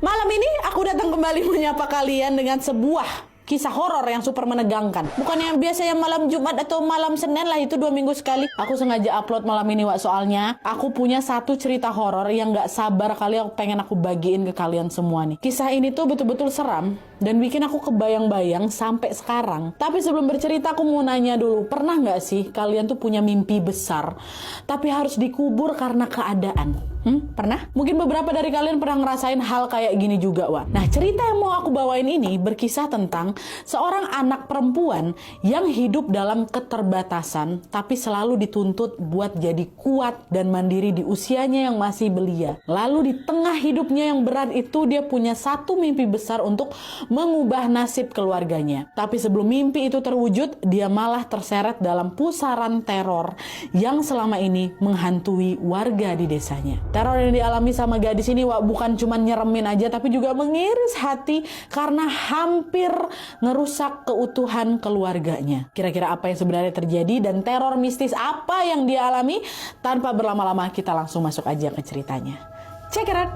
Malam ini aku datang kembali menyapa kalian dengan sebuah kisah horor yang super menegangkan. Bukan yang biasanya malam Jumat atau malam Senin lah, itu 2 minggu sekali. Aku sengaja upload malam ini, Wak, soalnya aku punya satu cerita horor yang gak sabar kali aku pengen aku bagiin ke kalian semua nih. Kisah ini tuh betul-betul seram dan bikin aku kebayang-bayang sampai sekarang. Tapi sebelum bercerita aku mau nanya dulu, pernah gak sih kalian tuh punya mimpi besar tapi harus dikubur karena keadaan? Pernah? Mungkin beberapa dari kalian pernah ngerasain hal kayak gini juga, Wak. Nah, cerita yang mau aku bawain ini berkisah tentang seorang anak perempuan yang hidup dalam keterbatasan tapi selalu dituntut buat jadi kuat dan mandiri di usianya yang masih belia. Lalu di tengah hidupnya yang berat itu dia punya satu mimpi besar untuk mengubah nasib keluarganya. Tapi sebelum mimpi itu terwujud, dia malah terseret dalam pusaran teror yang selama ini menghantui warga di desanya. Teror yang dialami sama gadis ini, Wak, bukan cuma nyeremin aja tapi juga mengiris hati karena hampir ngerusak keutuhan keluarganya. Kira-kira apa yang sebenarnya terjadi dan teror mistis apa yang dia alami? Tanpa berlama-lama kita langsung masuk aja ke ceritanya. Check it out!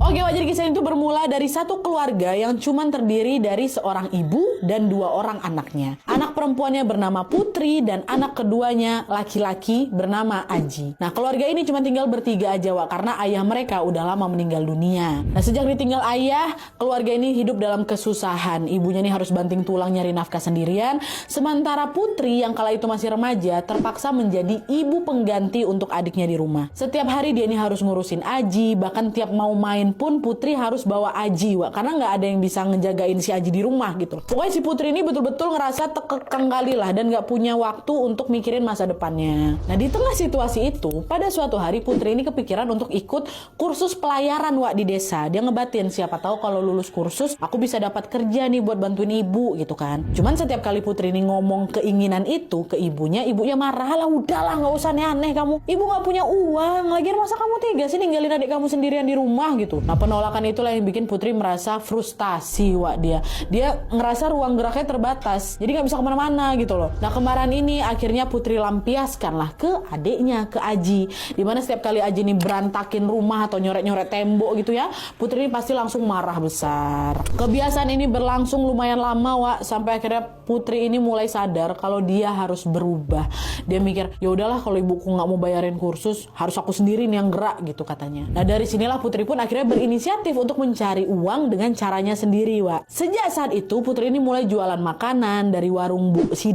Oke, jadi kisah itu bermula dari satu keluarga yang cuma terdiri dari seorang ibu dan 2 orang anaknya. Anak perempuannya bernama Putri dan anak keduanya laki-laki bernama Aji. Nah, keluarga ini cuma tinggal bertiga aja, Wak, karena ayah mereka udah lama meninggal dunia. Nah, sejak ditinggal ayah, keluarga ini hidup dalam kesusahan. Ibunya nih harus banting tulang nyari nafkah sendirian, sementara Putri yang kala itu masih remaja terpaksa menjadi ibu pengganti untuk adiknya di rumah. Setiap hari dia ini harus ngurusin Aji, bahkan tiap mau main pun Putri harus bawa Aji, Wak, karena nggak ada yang bisa ngejagain si Aji di rumah gitu. Pokoknya si Putri ini betul-betul ngerasa terkekang kali lah dan nggak punya waktu untuk mikirin masa depannya. Nah, di tengah situasi itu, pada suatu hari Putri ini kepikiran untuk ikut kursus pelayaran, Wak, di desa. Dia ngebatin, siapa tahu kalau lulus kursus aku bisa dapat kerja nih buat bantuin ibu gitu kan. Cuman setiap kali Putri ini ngomong keinginan itu ke ibunya marah lah, udahlah nggak usah aneh kamu. Ibu nggak punya uang, lagian masa kamu tega sih ninggalin adik kamu sendirian di rumah gitu. Nah, penolakan itulah yang bikin Putri merasa frustasi, Wak. Dia ngerasa ruang geraknya terbatas, jadi nggak bisa kemana-mana gitu loh. Nah, kemarahan ini akhirnya Putri lampiaskan lah ke adiknya, ke Aji. Dimana setiap kali Aji ini berantakin rumah atau nyoret-nyoret tembok gitu ya, Putri ini pasti langsung marah besar. Kebiasaan ini berlangsung lumayan lama, Wak, sampai akhirnya Putri ini mulai sadar kalau dia harus berubah. Dia mikir, ya udahlah kalau ibuku nggak mau bayarin kursus, harus aku sendiri nih yang gerak gitu katanya. Nah, dari sinilah Putri pun akhirnya berinisiatif untuk mencari uang dengan caranya sendiri, Wak. Sejak saat itu Putri ini mulai jualan makanan dari warung Bu Si